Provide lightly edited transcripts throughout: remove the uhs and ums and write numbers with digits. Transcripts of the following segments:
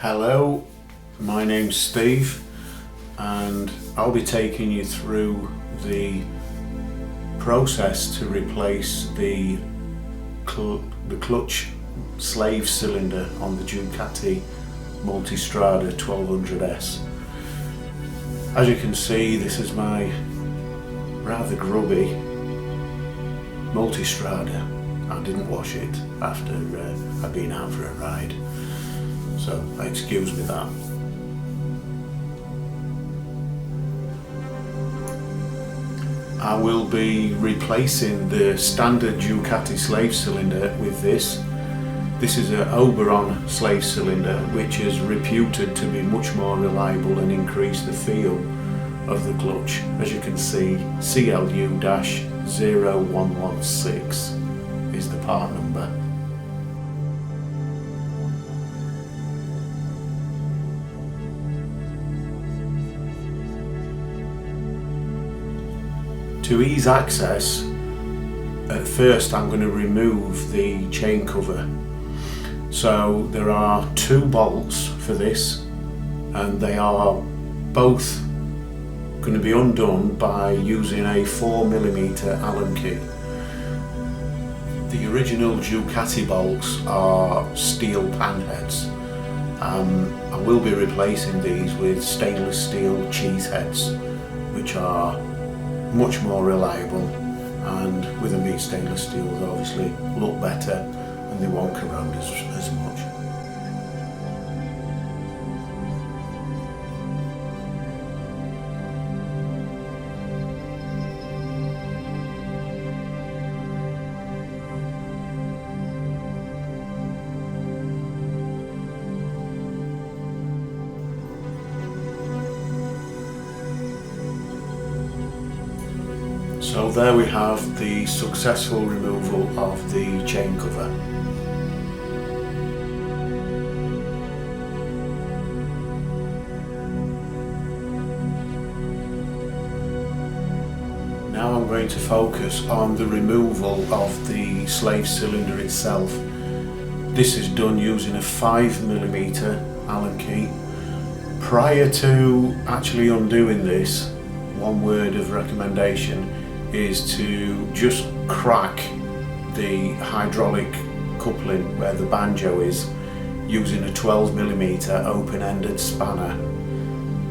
Hello, my name's Steve and I'll be taking you through the process to replace the clutch slave cylinder on the Ducati Multistrada 1200S. As you can see, this is my rather grubby Multistrada. I didn't wash it after I'd been out for a ride, so excuse me that. I will be replacing the standard Ducati slave cylinder with this. This is an Oberon slave cylinder, which is reputed to be much more reliable and increase the feel of the clutch. As you can see, CLU-0116 is the part number. To ease access, at first I'm going to remove the chain cover. So there are two bolts for this, and they are both going to be undone by using a 4mm Allen key. The original Ducati bolts are steel pan heads. I will be replacing these with stainless steel cheese heads, which are much more reliable, and with them being stainless steel they obviously look better and they won't corrode as much. So there we have the successful removal of the chain cover. Now I'm going to focus on the removal of the slave cylinder itself. This is done using a 5mm Allen key. Prior to actually undoing this, one word of recommendation is to just crack the hydraulic coupling where the banjo is using a 12mm open-ended spanner.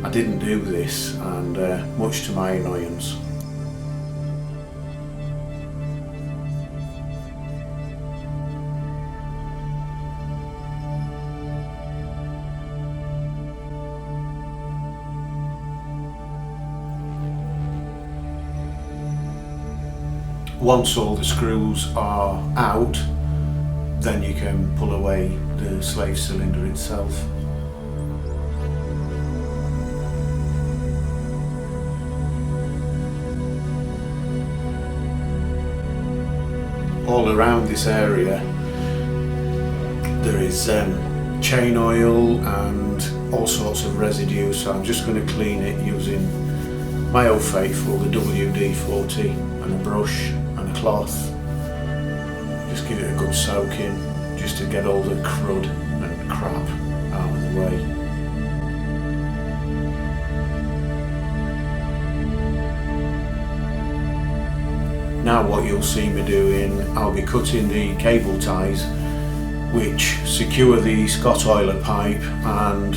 I didn't do this, and much to my annoyance. Once all the screws are out, then you can pull away the slave cylinder itself. All around this area there is chain oil and all sorts of residue, so I'm just going to clean it using my old faithful, the WD-40, and a brush and a cloth. Just give it a good soaking, just to get all the crud and crap out of the way. Now what you'll see me doing, I'll be cutting the cable ties which secure the Scott oiler pipe and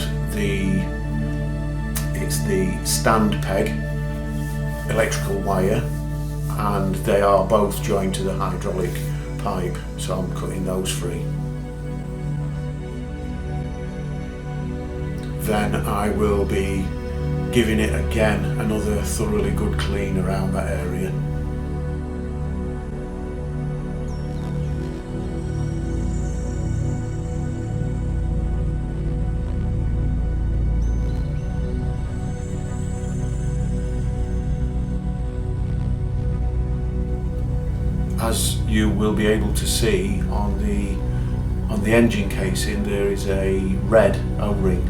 it's the stand peg electrical wire, and they are both joined to the hydraulic pipe, so I'm cutting those free. Then I will be giving it again another thoroughly good clean around that area. As you will be able to see on the engine casing, there is a red O-ring.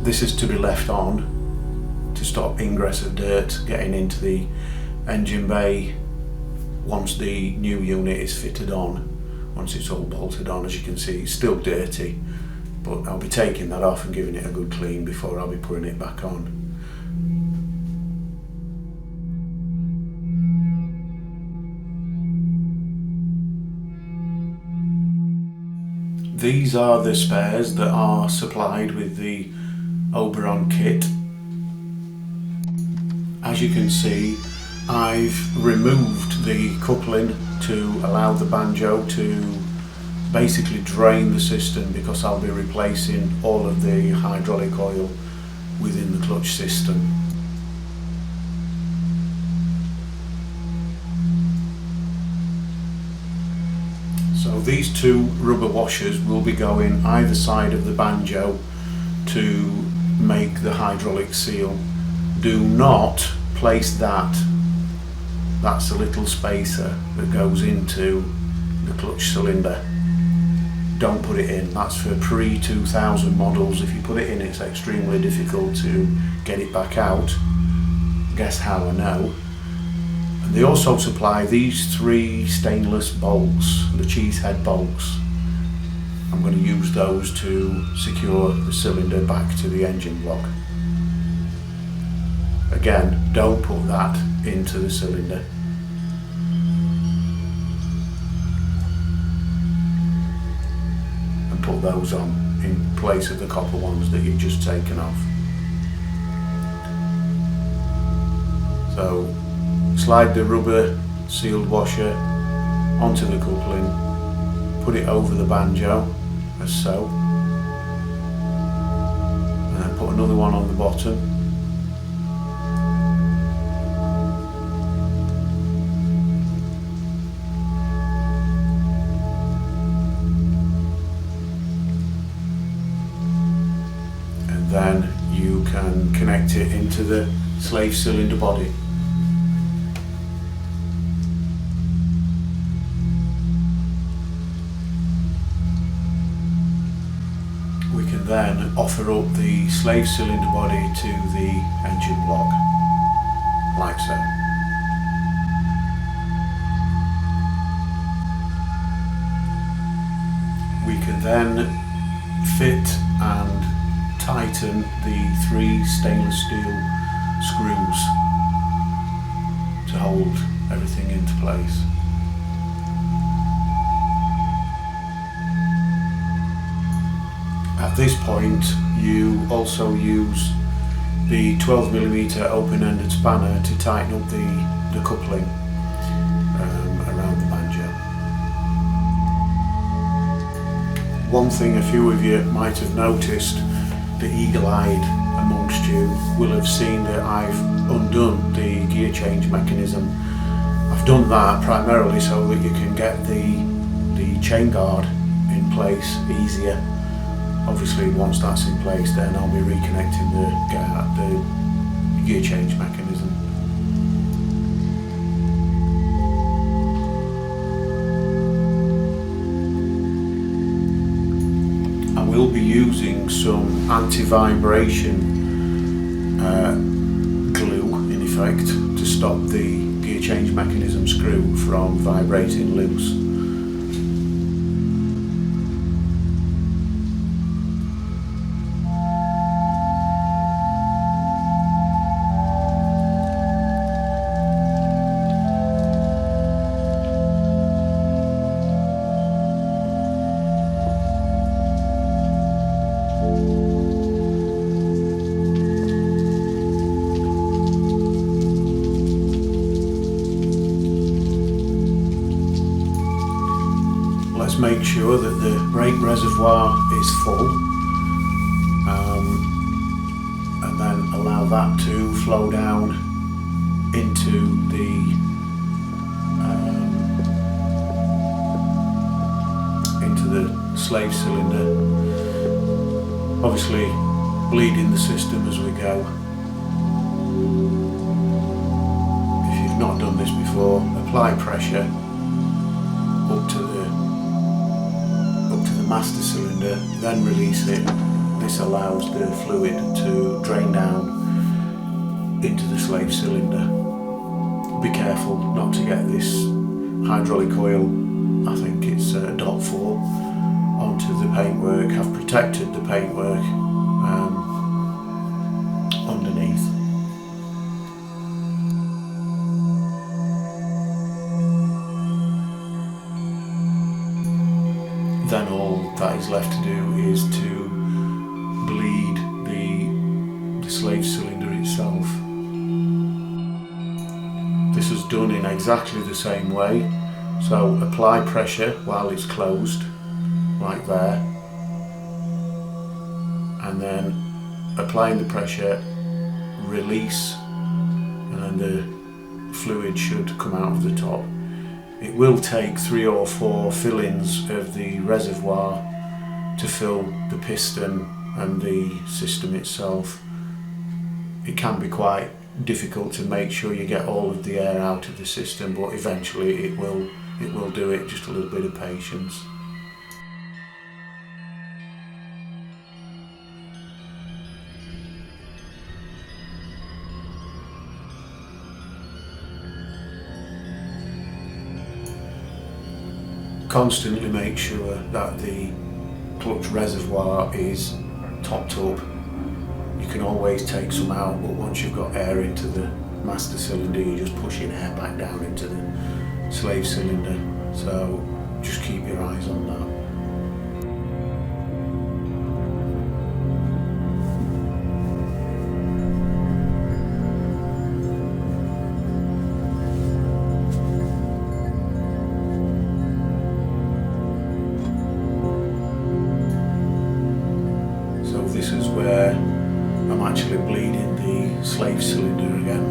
This is to be left on to stop ingress of dirt getting into the engine bay once the new unit is fitted on. Once it's all bolted on, as you can see, it's still dirty, but I'll be taking that off and giving it a good clean before I'll be putting it back on. These are the spares that are supplied with the Oberon kit. As you can see, I've removed the coupling to allow the banjo to basically drain the system, because I'll be replacing all of the hydraulic oil within the clutch system. So these two rubber washers will be going either side of the banjo to make the hydraulic seal. Do not place that. That's a little spacer that goes into the clutch cylinder. Don't put it in. That's for pre-2000 models. If you put it in, it's extremely difficult to get it back out. Guess how I know? And they also supply these 3 stainless bolts, the cheese head bolts. I'm going to use those to secure the cylinder back to the engine block. Again, don't put that into the cylinder. And put those on in place of the copper ones that you've just taken off. So slide the rubber sealed washer onto the coupling, put it over the banjo as so, and then put another one on the bottom. And then you can connect it into the slave cylinder body. We can then offer up the slave cylinder body to the engine block, like so. We can then fit and tighten the 3 stainless steel screws to hold everything into place. At this point, you also use the 12mm open-ended spanner to tighten up the coupling around the banjo. One thing a few of you might have noticed, the eagle-eyed amongst you will have seen that I've undone the gear change mechanism. I've done that primarily so that you can get the chain guard in place easier. Obviously, once that's in place, then I'll be reconnecting the gear change mechanism. I will be using some anti-vibration glue, in effect, to stop the gear change mechanism screw from vibrating loose. Let's make sure that the brake reservoir is full, and then allow that to flow down into the slave cylinder, obviously bleeding the system as we go. If you've not done this before, apply pressure up to the master cylinder, then release it. This this allows the fluid to drain down into the slave cylinder. Be careful not to get this hydraulic oil, I think it's .4, onto the paintwork. I've protected the paintwork underneath. Then all that is left to do is to bleed the slave cylinder itself. This is done in exactly the same way. So apply pressure while it's closed, like there, and then applying the pressure, release, and then the fluid should come out of the top. It will take 3 or 4 fill-ins of the reservoir to fill the piston and the system itself. It can be quite difficult to make sure you get all of the air out of the system, but eventually it will do it. Just a little bit of patience. Constantly make sure that the clutch reservoir is topped up. You can always take some out, but once you've got air into the master cylinder, you're just pushing air back down into the slave cylinder. So just keep your eyes on that. This is where I'm actually bleeding the slave cylinder again.